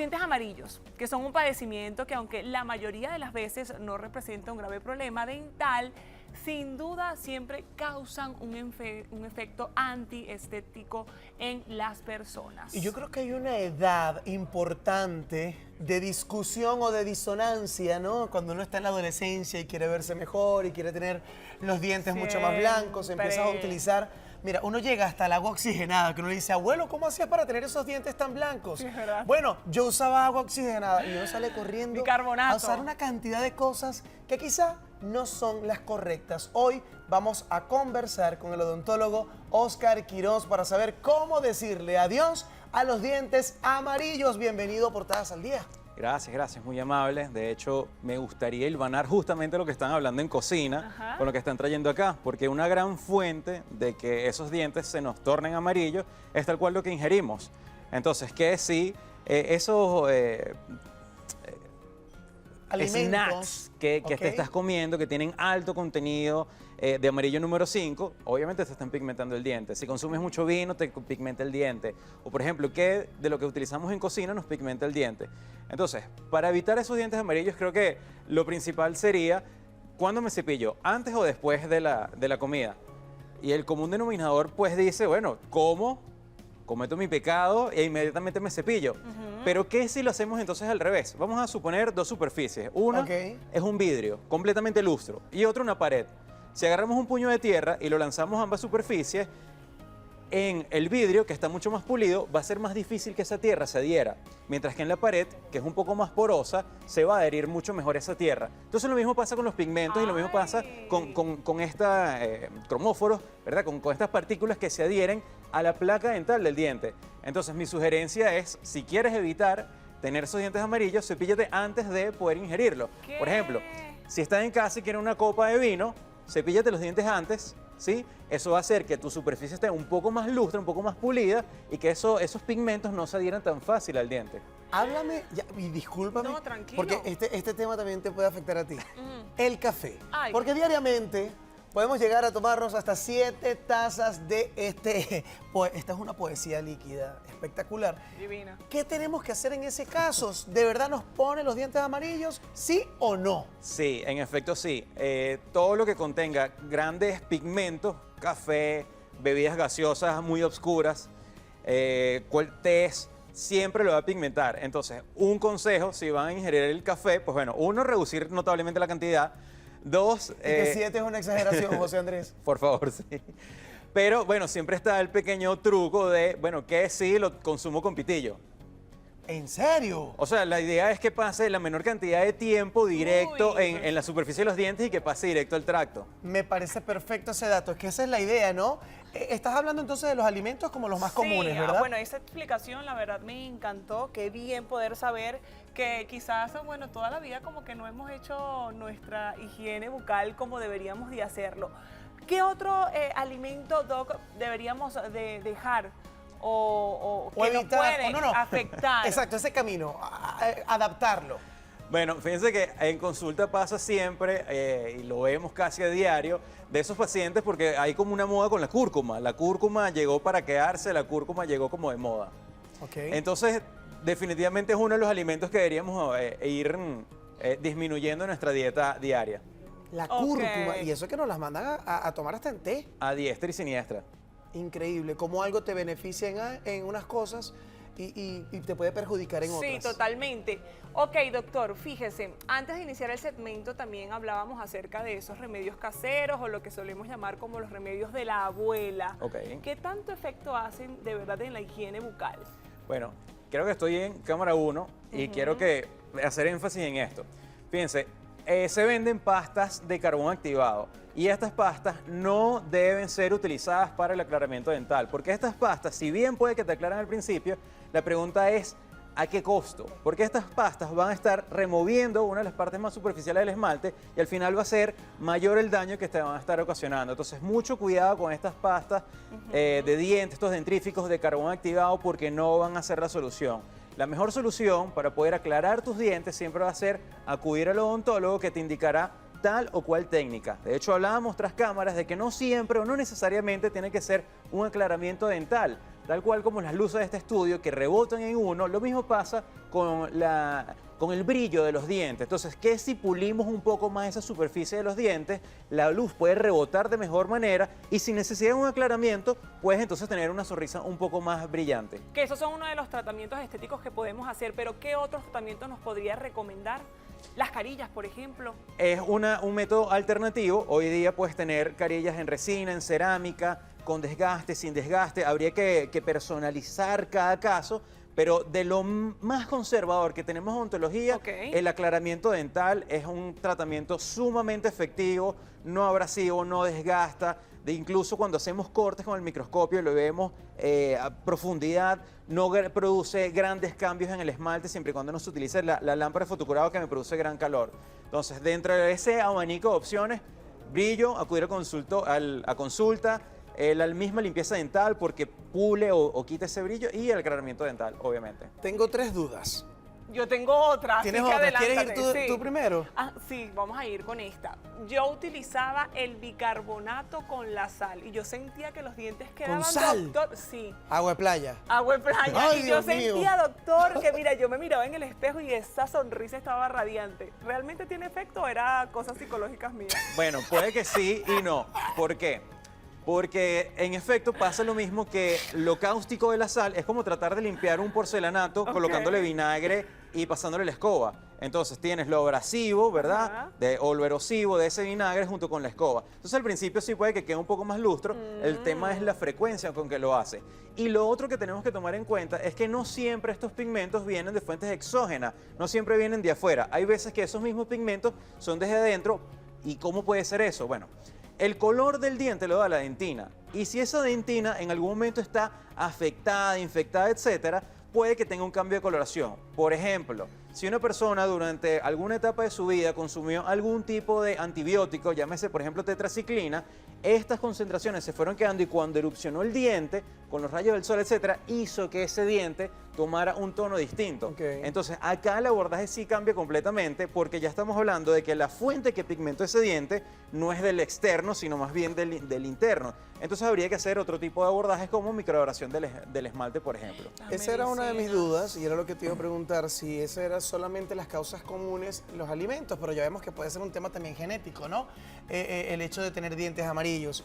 dientes amarillos, que son un padecimiento que aunque la mayoría de las veces no representa un grave problema dental, sin duda siempre causan un efecto antiestético en las personas. Y yo creo que hay una edad importante de discusión o de disonancia, ¿no? Cuando uno está en la adolescencia y quiere verse mejor y quiere tener los dientes mucho más blancos, empiezas a utilizar... Mira, uno llega hasta el agua oxigenada, que uno le dice, abuelo, ¿cómo hacías para tener esos dientes tan blancos? Sí, ¿verdad? Bueno, yo usaba agua oxigenada y uno sale corriendo Bicarbonato. a usar una cantidad de cosas que quizá no son las correctas. Hoy vamos a conversar con el odontólogo Oscar Quiroz para saber cómo decirle adiós a los dientes amarillos. Bienvenido a Portadas al Día. Gracias, gracias, muy amable. De hecho, me gustaría hilvanar justamente lo que están hablando en cocina con lo que están trayendo acá, porque una gran fuente de que esos dientes se nos tornen amarillos es tal cual lo que ingerimos. Entonces, que si esos snacks que te estás comiendo, que tienen alto contenido de amarillo número 5, obviamente te están pigmentando el diente. Si consumes mucho vino, te pigmenta el diente. O por ejemplo, ¿qué de lo que utilizamos en cocina nos pigmenta el diente? Entonces, para evitar esos dientes amarillos, creo que lo principal sería, ¿cuándo me cepillo? ¿Antes o después de la comida? Y el común denominador pues dice, bueno, cometo mi pecado e inmediatamente me cepillo. Pero ¿qué si lo hacemos entonces al revés? Vamos a suponer dos superficies. Una es un vidrio completamente lustro y otra una pared. Si agarramos un puño de tierra y lo lanzamos a ambas superficies, en el vidrio, que está mucho más pulido, va a ser más difícil que esa tierra se adhiera. Mientras que en la pared, que es un poco más porosa, se va a adherir mucho mejor esa tierra. Entonces lo mismo pasa con los pigmentos y lo mismo pasa con esta cromóforos, ¿verdad? Con estas partículas que se adhieren a la placa dental del diente. Entonces mi sugerencia es, si quieres evitar tener esos dientes amarillos, cepíllate antes de poder ingerirlo. Por ejemplo, si estás en casa y quieres una copa de vino, cepíllate los dientes antes, ¿sí? Eso va a hacer que tu superficie esté un poco más lustre, un poco más pulida y que esos pigmentos no se adhieran tan fácil al diente. Háblame, y discúlpame, No, tranquilo. porque este tema también te puede afectar a ti. El café. Ay. Porque diariamente podemos llegar a tomarnos hasta 7 tazas de esta es una poesía líquida, espectacular. Divina. ¿Qué tenemos que hacer en ese caso? ¿De verdad nos pone los dientes amarillos? ¿Sí o no? Sí, en efecto sí. Todo lo que contenga grandes pigmentos, café, bebidas gaseosas muy oscuras, tés, siempre lo va a pigmentar. Entonces, un consejo, si van a ingerir el café, pues bueno, uno, reducir notablemente la cantidad. Dos... Y que 7 es una exageración, José Andrés. Por favor, sí. Pero bueno, siempre está el pequeño truco de, bueno, que sí lo consumo con pitillo. ¿En serio? O sea, la idea es que pase la menor cantidad de tiempo directo en la superficie de los dientes y que pase directo al tracto. Me parece perfecto ese dato, es que esa es la idea, ¿no? Estás hablando entonces de los alimentos como los más comunes, ¿verdad? Bueno, esa explicación la verdad me encantó. Qué bien poder saber que quizás, bueno, toda la vida como que no hemos hecho nuestra higiene bucal como deberíamos de hacerlo. ¿Qué otro alimento, Doc, deberíamos de dejar o que nos evitar, puede afectar? Exacto, ese camino, adaptarlo. Bueno, fíjense que en consulta pasa siempre, y lo vemos casi a diario, de esos pacientes porque hay como una moda con la cúrcuma. La cúrcuma llegó para quedarse, la cúrcuma llegó como de moda. Entonces, definitivamente es uno de los alimentos que deberíamos ir disminuyendo en nuestra dieta diaria. La cúrcuma, y eso es que nos las mandan a tomar hasta en té. A diestra y siniestra. Increíble, cómo algo te beneficia en unas cosas y te puede perjudicar en otras. Sí, totalmente. Ok, doctor, fíjese, antes de iniciar el segmento también hablábamos acerca de esos remedios caseros o lo que solemos llamar como los remedios de la abuela. ¿Qué tanto efecto hacen de verdad en la higiene bucal? Bueno, creo que estoy en cámara 1 y quiero hacer énfasis en esto. Fíjense, se venden pastas de carbón activado y estas pastas no deben ser utilizadas para el aclaramiento dental, porque estas pastas, si bien puede que te aclaren al principio, la pregunta es ¿a qué costo? Porque estas pastas van a estar removiendo una de las partes más superficiales del esmalte y al final va a ser mayor el daño que te van a estar ocasionando. Entonces, mucho cuidado con estas pastas de dientes, estos dentríficos de carbón activado, porque no van a ser la solución. La mejor solución para poder aclarar tus dientes siempre va a ser acudir al odontólogo, que te indicará tal o cual técnica. De hecho, hablábamos tras cámaras de que no siempre o no necesariamente tiene que ser un aclaramiento dental. Tal cual como las luces de este estudio que rebotan en uno, lo mismo pasa con el brillo de los dientes. Entonces, ¿qué si pulimos un poco más esa superficie de los dientes? La luz puede rebotar de mejor manera y sin necesidad de un aclaramiento, puedes entonces tener una sonrisa un poco más brillante. Que esos son uno de los tratamientos estéticos que podemos hacer, pero ¿qué otros tratamientos nos podría recomendar? Las carillas, por ejemplo. Es un método alternativo. Hoy día puedes tener carillas en resina, en cerámica, con desgaste, sin desgaste. Habría que personalizar cada caso, pero de lo más conservador que tenemos en odontología, el aclaramiento dental es un tratamiento sumamente efectivo, no abrasivo, no desgasta. Incluso cuando hacemos cortes con el microscopio lo vemos a profundidad, no produce grandes cambios en el esmalte siempre y cuando no se utilice la lámpara de fotocurado que me produce gran calor. Entonces, dentro de ese abanico de opciones, brillo, acudir a consulta, la misma limpieza dental porque pule o quita ese brillo y el aclaramiento dental, obviamente. Tengo 3 dudas. Yo tengo otra. ¿Tienes así que otra? ¿Quieres ir adelántate, tú primero? Sí, vamos a ir con esta. Yo utilizaba el bicarbonato con la sal y yo sentía que los dientes quedaban... ¿Con sal? Doctor, sí. Agua de playa. Agua de playa. Ay, y Dios yo mío. sentía, doctor, que mira, yo me miraba en el espejo y esa sonrisa estaba radiante. ¿Realmente tiene efecto o era cosas psicológicas mías? Bueno, puede que sí y no. ¿Por qué? Porque en efecto pasa lo mismo que lo cáustico de la sal es como tratar de limpiar un porcelanato colocándole vinagre y pasándole la escoba. Entonces tienes lo abrasivo, ¿verdad? O lo erosivo de ese vinagre junto con la escoba. Entonces al principio sí puede que quede un poco más lustro. El tema es la frecuencia con que lo hace. Y lo otro que tenemos que tomar en cuenta es que no siempre estos pigmentos vienen de fuentes exógenas, no siempre vienen de afuera. Hay veces que esos mismos pigmentos son desde adentro. ¿Y cómo puede ser eso? Bueno, el color del diente lo da la dentina. Y si esa dentina en algún momento está afectada, infectada, etcétera, puede que tenga un cambio de coloración. Por ejemplo, si una persona durante alguna etapa de su vida consumió algún tipo de antibiótico, llámese por ejemplo tetraciclina, estas concentraciones se fueron quedando y cuando erupcionó el diente, con los rayos del sol, etcétera, hizo que ese diente tomara un tono distinto. Entonces, acá el abordaje sí cambia completamente porque ya estamos hablando de que la fuente que pigmentó ese diente no es del externo, sino más bien del interno. Entonces, habría que hacer otro tipo de abordajes como microabrasión del esmalte, por ejemplo. Esa era una de mis dudas y era lo que te iba a preguntar, si esas eran solamente las causas comunes, los alimentos, pero ya vemos que puede ser un tema también genético, ¿no? El hecho de tener dientes amarillos.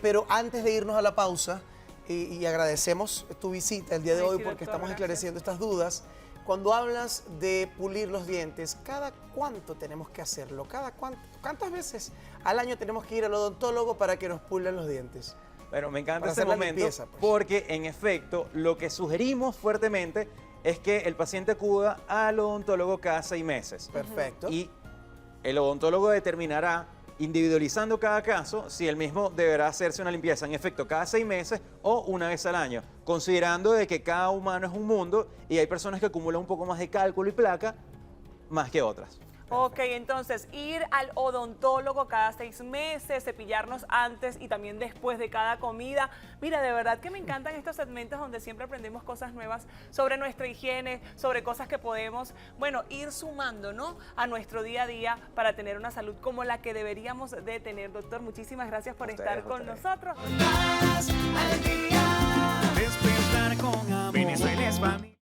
Pero antes de irnos a la pausa, y agradecemos tu visita el día de hoy porque estamos esclareciendo estas dudas. Cuando hablas de pulir los dientes, ¿cada cuánto tenemos que hacerlo? ¿Cuántas veces al año tenemos que ir al odontólogo para que nos pulan los dientes? Bueno, me encanta Para ese hacer la momento limpieza, pues. porque en efecto lo que sugerimos fuertemente es que el paciente acuda al odontólogo cada 6 meses. Perfecto. Y el odontólogo determinará, individualizando cada caso, si el mismo deberá hacerse una limpieza en efecto cada 6 meses o una vez al año, considerando de que cada humano es un mundo y hay personas que acumulan un poco más de cálculo y placa más que otras. Ok, entonces ir al odontólogo cada 6 meses, cepillarnos antes y también después de cada comida. Mira, de verdad que me encantan estos segmentos donde siempre aprendemos cosas nuevas sobre nuestra higiene, sobre cosas que podemos, bueno, ir sumando, ¿no? A nuestro día a día para tener una salud como la que deberíamos de tener. Doctor, muchísimas gracias por estar con nosotros. Despertar con amor. Venezuela es familia.